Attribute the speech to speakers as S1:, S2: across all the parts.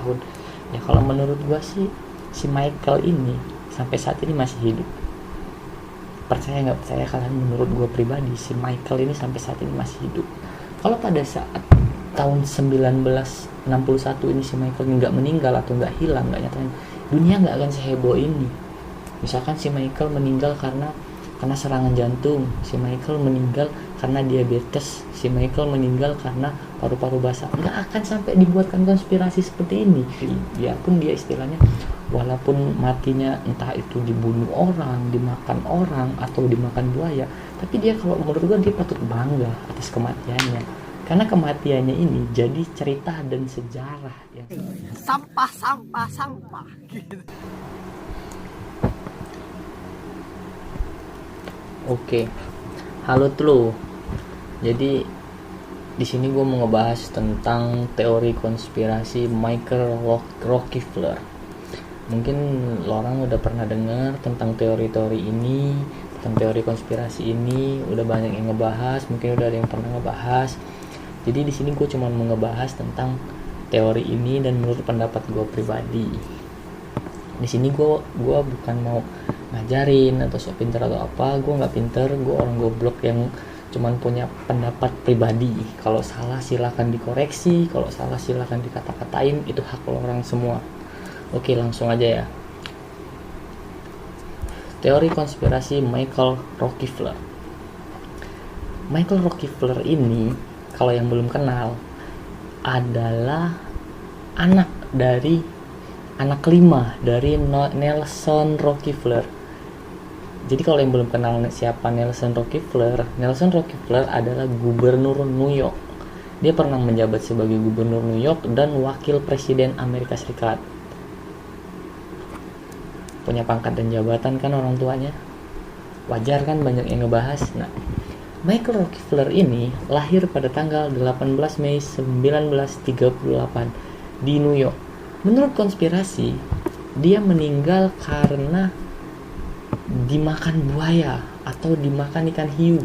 S1: tahun. Ya kalau menurut gua sih si Michael ini sampai saat ini masih hidup. Percaya nggak percaya kalian, menurut gua pribadi si Michael ini sampai saat ini masih hidup. Kalau pada saat tahun 1961 ini si Michael nggak meninggal atau nggak hilang, nggak nyatain, dunia nggak akan seheboh ini. Misalkan si Michael meninggal karena serangan jantung, si Michael meninggal karena diabetes, si Michael meninggal karena paru-paru basah, nggak akan sampai dibuatkan konspirasi seperti ini. Biarpun dia istilahnya walaupun matinya entah itu dibunuh orang, dimakan orang, atau dimakan buaya, tapi dia, kalau menurut gue, dia patut bangga atas kematiannya, karena kematiannya ini jadi cerita dan sejarah ya.
S2: Sampah, sampah, sampah gitu.
S1: Oke, halo Tlu. Jadi di sini gue mau ngebahas tentang teori konspirasi Michael Rockefeller. Mungkin lo orang udah pernah dengar tentang teori-teori ini, tentang teori konspirasi ini, udah banyak yang ngebahas, mungkin udah ada yang pernah ngebahas. Jadi di sini gue cuma mau ngebahas tentang teori ini dan menurut pendapat gue pribadi. Di sini gue bukan mau ngajarin atau sok pinter atau apa. Gue nggak pinter, gue orang goblok yang cuman punya pendapat pribadi. Kalau salah silakan dikoreksi, kalau salah silakan dikata-katain, itu hak lo orang semua. Oke, langsung aja ya. Teori konspirasi Michael Rockefeller. Michael Rockefeller ini, kalau yang belum kenal, adalah anak kelima dari Nelson Rockefeller. Jadi kalau yang belum kenal siapa Nelson Rockefeller adalah gubernur New York. Dia pernah menjabat sebagai gubernur New York dan wakil presiden Amerika Serikat. Punya pangkat dan jabatan kan orang tuanya. Wajar kan banyak yang ngebahas. Nah, Michael Rockefeller ini lahir pada tanggal 18 Mei 1938 di New York. Menurut konspirasi, dia meninggal karena dimakan buaya atau dimakan ikan hiu.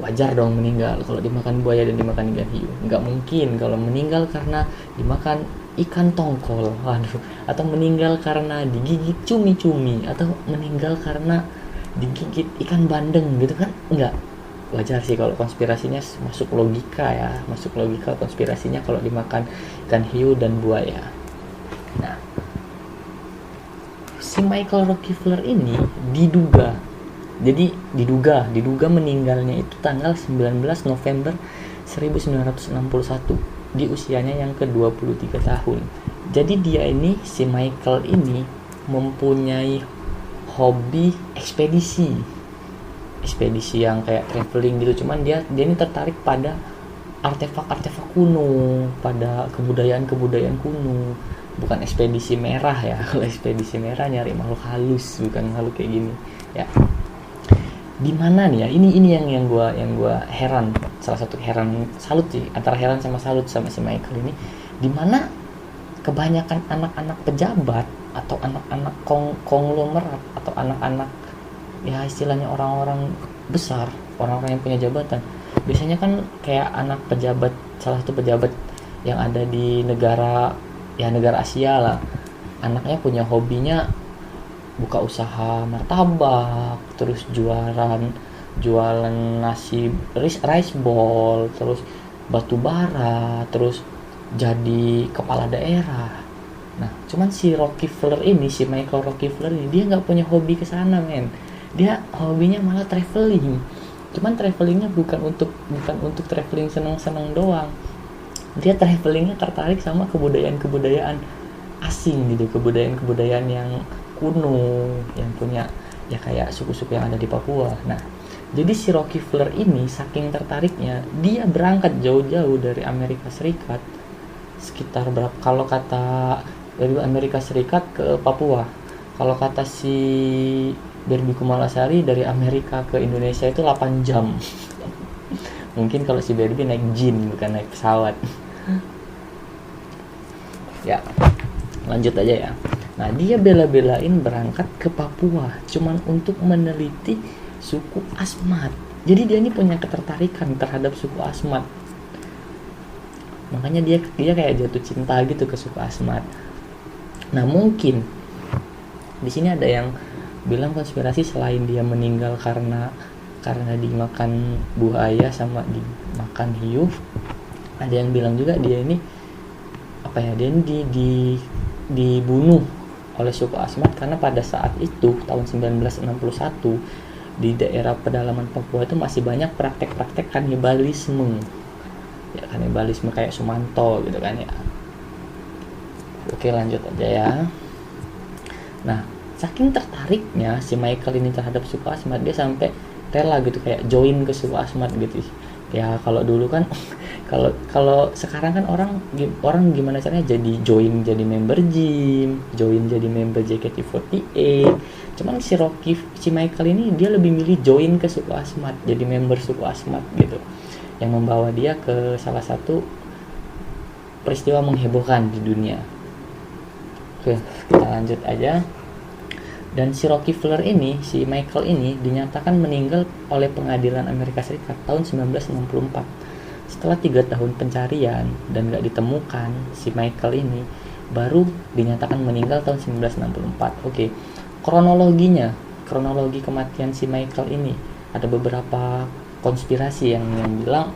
S1: Wajar dong meninggal kalau dimakan buaya dan dimakan ikan hiu. Nggak mungkin kalau meninggal karena dimakan ikan tongkol, atau meninggal karena digigit cumi-cumi, atau meninggal karena digigit ikan bandeng gitu kan. Enggak. Wajar sih kalau konspirasinya masuk logika konspirasinya kalau dimakan ikan hiu dan buaya. Nah, si Michael Rockefeller ini diduga meninggalnya itu tanggal 19 November 1961 di usianya yang ke-23 tahun. Jadi dia ini, si Michael ini, mempunyai hobi ekspedisi yang kayak traveling gitu. Cuman dia ini tertarik pada artefak kuno, pada kebudayaan kuno. Bukan ekspedisi merah ya. Kalau ekspedisi merah nyari makhluk halus, bukan makhluk kayak gini ya. Di mana nih ya, ini yang gua heran, salah satu heran, salut sih, antara heran sama salut sama si Michael ini. Di mana kebanyakan anak-anak pejabat atau anak-anak konglomerat atau anak-anak ya istilahnya orang-orang besar, orang-orang yang punya jabatan, biasanya kan kayak anak pejabat, salah satu pejabat yang ada di negara Asia lah, anaknya punya hobinya buka usaha martabak, terus jualan nasi rice ball, terus batu bara, terus jadi kepala daerah. Nah, cuman si Michael Rockefeller ini, dia nggak punya hobi kesana, men. Dia hobinya malah traveling. Cuman travelingnya bukan untuk traveling senang-senang doang. Dia travelingnya tertarik sama kebudayaan asing gitu, kebudayaan yang kuno, yang punya ya kayak suku-suku yang ada di Papua. Nah, jadi si Rockefeller ini saking tertariknya, dia berangkat jauh-jauh dari Amerika Serikat, sekitar berapa, kalau kata dari Amerika Serikat ke Papua, kalau kata si Barbie Kumalasari dari Amerika ke Indonesia itu 8 jam. Mungkin kalau si Barbie naik jin bukan naik pesawat. Ya, lanjut aja ya. Nah, dia bela-belain berangkat ke Papua cuman untuk meneliti suku Asmat. Jadi dia ini punya ketertarikan terhadap suku Asmat. Makanya dia kayak jatuh cinta gitu ke suku Asmat. Nah mungkin di sini ada yang bilang konspirasi selain dia meninggal karena dimakan buaya sama dimakan hiu, ada yang bilang juga dia ini dia ini dibunuh oleh suku Asmat karena pada saat itu tahun 1961 di daerah pedalaman Papua itu masih banyak praktek-praktek kanibalisme. Ya kanibalisme kayak Sumanto gitu kan ya. Oke, lanjut aja ya. Nah, saking tertariknya si Michael ini terhadap suku Asmat, dia sampai rela gitu kayak join ke suku Asmat gitu. Ya kalau dulu kan kalau sekarang kan orang gimana caranya jadi member gym, join jadi member JKT48. Cuman si Michael ini dia lebih milih join ke suku Asmat, jadi member suku Asmat gitu. Yang membawa dia ke salah satu peristiwa menghebohkan di dunia. Oke, kita lanjut aja. Dan si Rockefeller ini, si Michael ini dinyatakan meninggal oleh pengadilan Amerika Serikat tahun 1964. Setelah 3 tahun pencarian dan gak ditemukan, si Michael ini baru dinyatakan meninggal tahun 1964. Oke, kronologi kematian si Michael ini ada beberapa konspirasi yang bilang,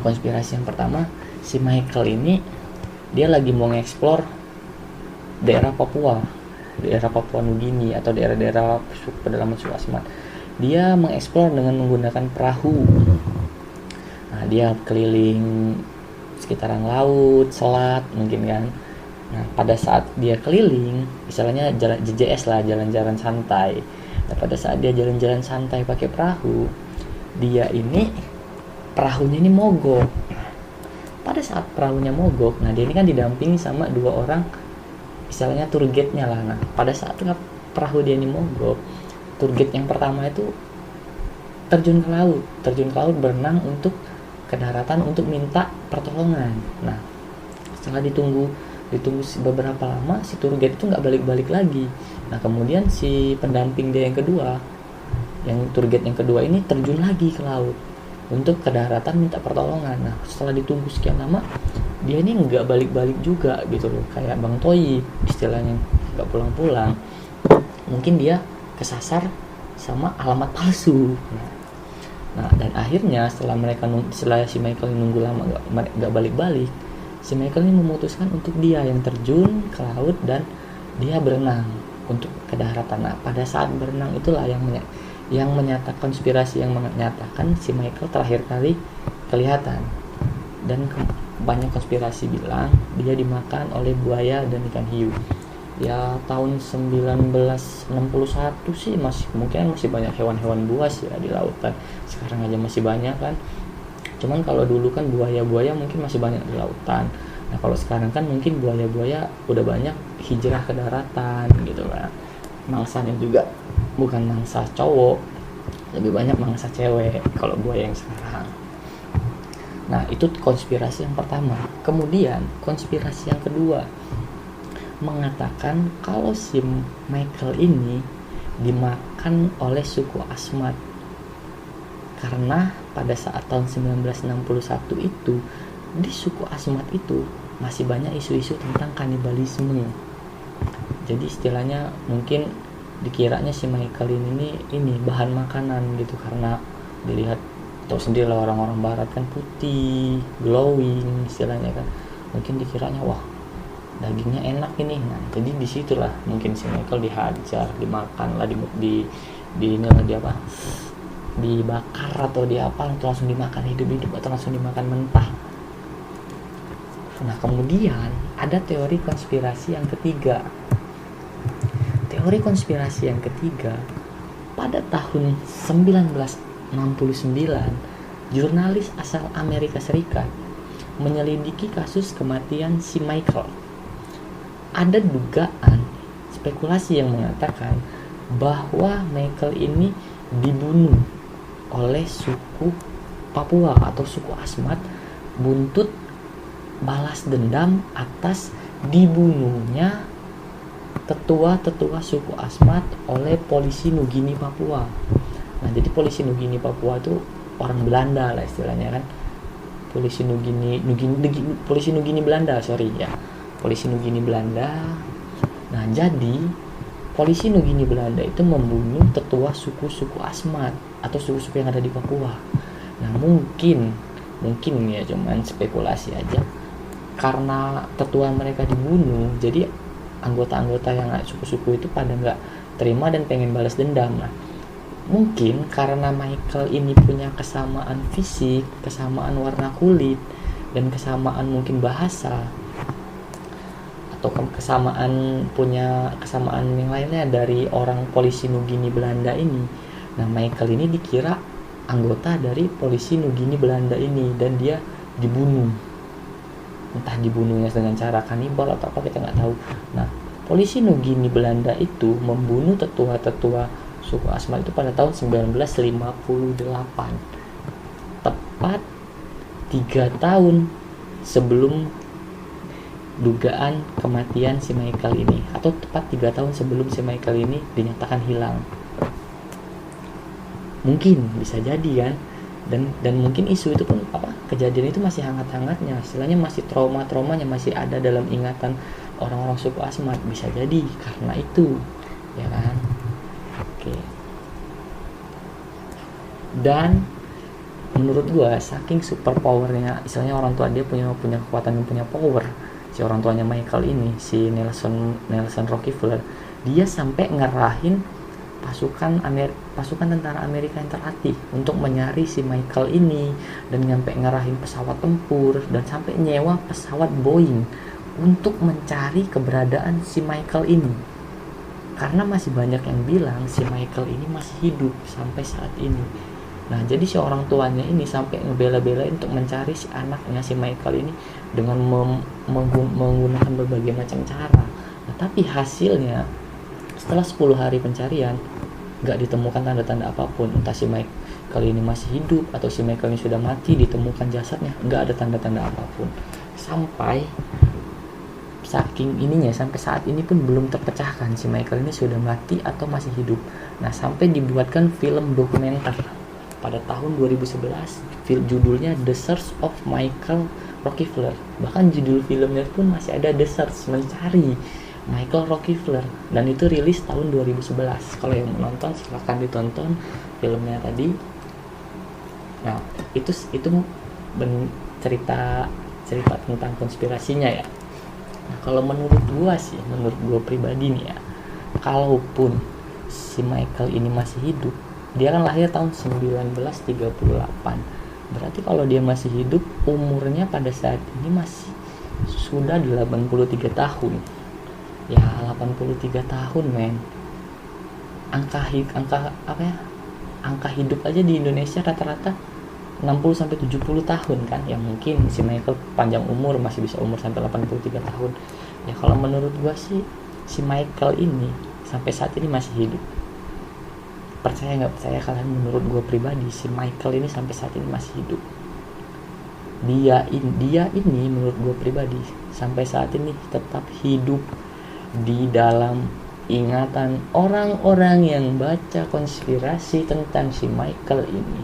S1: konspirasi yang pertama, si Michael ini dia lagi mau nge-explore daerah Papua Nugini atau daerah-daerah pedalaman suku Asmat. Dia mengeksplor dengan menggunakan perahu. Nah, dia keliling sekitaran laut, selat mungkin kan. Nah, pada saat dia keliling, istilahnya jalan JJS lah, jalan-jalan santai. Nah, pada saat dia jalan-jalan santai pakai perahu, perahunya ini mogok. Pada saat perahunya mogok, nah dia ini kan didampingi sama 2 orang, istilahnya tour guide-nya lah. Nah, pada saat perahu dia ini mogok, tour guide yang pertama itu terjun ke laut berenang untuk ke daratan untuk minta pertolongan. Nah, setelah ditunggu beberapa lama, si tour guide itu nggak balik-balik lagi. Nah, kemudian si pendamping dia yang kedua, yang tour guide yang kedua ini terjun lagi ke laut untuk ke daratan minta pertolongan. Nah, setelah ditunggu sekian lama, dia ini nggak balik-balik juga gitu loh, kayak Bang Toyib istilahnya, nggak pulang-pulang. Mungkin dia kesasar sama alamat palsu. Nah, dan akhirnya setelah si Michael nunggu lama nggak balik-balik, si Michael ini memutuskan untuk dia yang terjun ke laut dan dia berenang untuk ke daratan. Nah, pada saat berenang itulah yang menyatakan konspirasi yang menyatakan si Michael terakhir kali kelihatan. Dan banyak konspirasi bilang dia dimakan oleh buaya dan ikan hiu. Ya tahun 1961 sih masih banyak hewan-hewan buas ya di lautan. Sekarang aja masih banyak kan. Cuman kalau dulu kan buaya-buaya mungkin masih banyak di lautan. Nah, kalau sekarang kan mungkin buaya-buaya udah banyak hijrah ke daratan gitu kan. Mangsanya juga bukan mangsa cowok, lebih banyak mangsa cewek kalau buaya yang sekarang. Nah, itu konspirasi yang pertama. Kemudian konspirasi yang kedua mengatakan kalau si Michael ini dimakan oleh suku Asmat karena pada saat tahun 1961 itu di suku Asmat itu masih banyak isu-isu tentang kanibalisme. Jadi istilahnya mungkin dikiranya si Michael ini bahan makanan gitu, karena dilihat tahu sendiri lah orang-orang barat kan putih, glowing istilahnya kan. Mungkin dikiranya wah dagingnya enak ini. Nah, jadi disitulah mungkin si Michael dihajar, dimakan lah, dibakar atau langsung dimakan hidup-hidup atau langsung dimakan mentah. Nah, kemudian ada teori konspirasi yang ketiga. Teori konspirasi yang ketiga, pada tahun 1969, jurnalis asal Amerika Serikat menyelidiki kasus kematian si Michael. Ada dugaan spekulasi yang mengatakan bahwa Michael ini dibunuh oleh suku Papua atau suku Asmat buntut balas dendam atas dibunuhnya tetua-tetua suku Asmat oleh polisi Nugini Papua. Nah, jadi polisi Nugini Papua itu orang Belanda lah istilahnya kan. polisi polisi Nugini Belanda, sorry ya, polisi Nugini Belanda. Nah, jadi polisi Nugini Belanda itu membunuh tetua suku-suku Asmat atau suku-suku yang ada di Papua. Nah, mungkin ya, cuman spekulasi aja, karena tetua mereka dibunuh, jadi anggota-anggota yang suku-suku itu pada nggak terima dan pengen balas dendam. Nah, mungkin karena Michael ini punya kesamaan fisik, kesamaan warna kulit, dan kesamaan mungkin bahasa, atau punya kesamaan yang lainnya dari orang polisi Nugini Belanda ini. Nah, Michael ini dikira anggota dari polisi Nugini Belanda ini, dan dia dibunuh. Entah dibunuhnya dengan cara kanibal atau apa, kita nggak tahu. Nah, polisi Nugini Belanda itu membunuh tetua-tetua suku Asmat itu pada tahun 1958, tepat 3 tahun sebelum dugaan kematian si Michael ini, atau tepat 3 tahun sebelum si Michael ini dinyatakan hilang. Mungkin bisa jadi kan, dan mungkin isu itu pun kejadian itu masih hangat-hangatnya, istilahnya masih traumanya masih ada dalam ingatan orang-orang suku Asmat. Bisa jadi karena itu, ya kan. Oke. Dan menurut gua saking super powernya, istilahnya orang tua dia punya kekuatan dan punya power, si orang tuanya Michael ini, si Nelson Rockefeller, dia sampai ngerahin pasukan tentara Amerika yang terlatih untuk mencari si Michael ini, dan sampai ngerahin pesawat tempur dan sampai nyewa pesawat Boeing untuk mencari keberadaan si Michael ini. Karena masih banyak yang bilang si Michael ini masih hidup sampai saat ini. Nah, jadi si orang tuanya ini sampai ngebela-belain untuk mencari si anaknya si Michael ini dengan menggunakan berbagai macam cara. Nah, tapi hasilnya setelah 10 hari pencarian nggak ditemukan tanda-tanda apapun, entah si Michael ini masih hidup atau si Michael ini sudah mati. Ditemukan jasadnya, nggak ada tanda-tanda apapun. Sampai saat ini pun belum terpecahkan si Michael ini sudah mati atau masih hidup. Nah, sampai dibuatkan film dokumenter pada tahun 2011, judulnya The Search of Michael Rockefeller. Bahkan judul filmnya pun masih ada, The Search, mencari Michael Rockefeller, dan itu rilis tahun 2011. Kalau yang menonton silahkan ditonton filmnya tadi. Nah, itu cerita tentang konspirasinya ya. Nah, kalau menurut gua pribadi nih ya, kalaupun si Michael ini masih hidup, dia kan lahir tahun 1938. Berarti kalau dia masih hidup, umurnya pada saat ini masih sudah 83 tahun. Ya, 83 tahun, men. Angka hidup aja di Indonesia rata-rata 60-70 tahun kan. Ya mungkin si Michael panjang umur, masih bisa umur sampai 83 tahun. Ya kalau menurut gua sih si Michael ini sampai saat ini masih hidup. Percaya nggak percaya kalian, menurut gua pribadi si Michael ini sampai saat ini masih hidup. Dia ini menurut gua pribadi sampai saat ini tetap hidup di dalam ingatan orang-orang yang baca konspirasi tentang si Michael ini.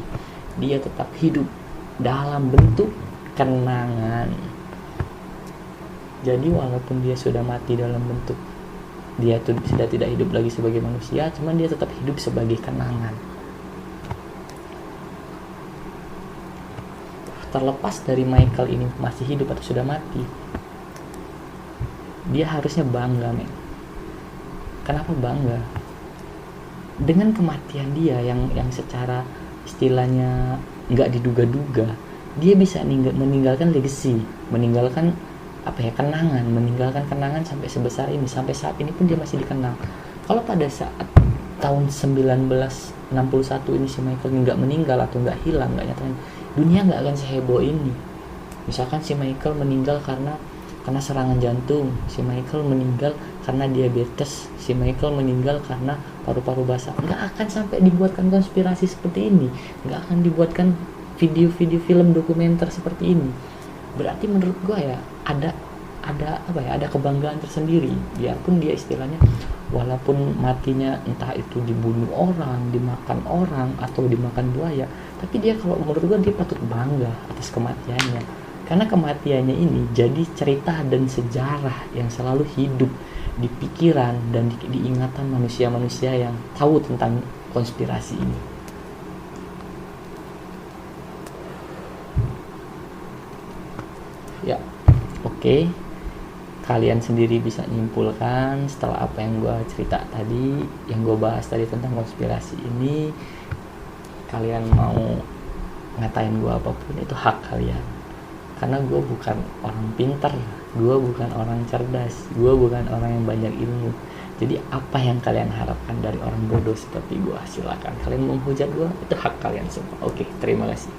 S1: Dia tetap hidup dalam bentuk kenangan. Jadi walaupun dia sudah mati dalam bentuk, dia sudah tidak hidup lagi sebagai manusia, cuman dia tetap hidup sebagai kenangan. Terlepas dari Michael ini masih hidup atau sudah mati, dia harusnya bangga, men. Kenapa bangga? Dengan kematian dia yang secara istilahnya nggak diduga-duga, dia bisa meninggalkan legacy, meninggalkan meninggalkan kenangan sampai sebesar ini. Sampai saat ini pun dia masih dikenang. Kalau pada saat tahun 1961 ini si Michael nggak meninggal atau nggak hilang, nggak nyatakan, dunia nggak akan seheboh ini. Misalkan si Michael meninggal karena serangan jantung, si Michael meninggal karena diabetes, si Michael meninggal karena paru-paru basah, nggak akan sampai dibuatkan konspirasi seperti ini, nggak akan dibuatkan video-video film dokumenter seperti ini. Berarti menurut gue ya ada kebanggaan tersendiri, biarpun dia istilahnya walaupun matinya entah itu dibunuh orang, dimakan orang, atau dimakan buaya, Tapi dia, kalau menurut gue, dia patut bangga atas kematiannya, karena kematiannya ini jadi cerita dan sejarah yang selalu hidup di pikiran dan di ingatan manusia-manusia yang tahu tentang konspirasi ini. Ya, oke. Kalian sendiri bisa nyimpulkan setelah apa yang gue cerita tadi, yang gue bahas tadi tentang konspirasi ini. Kalian mau ngatain gue apapun, itu hak kalian. Karena gue bukan orang pintar, gue bukan orang cerdas, gue bukan orang yang banyak ilmu. Jadi apa yang kalian harapkan dari orang bodoh seperti gue, silakan kalian menghujat gue, itu hak kalian semua. Oke, terima kasih.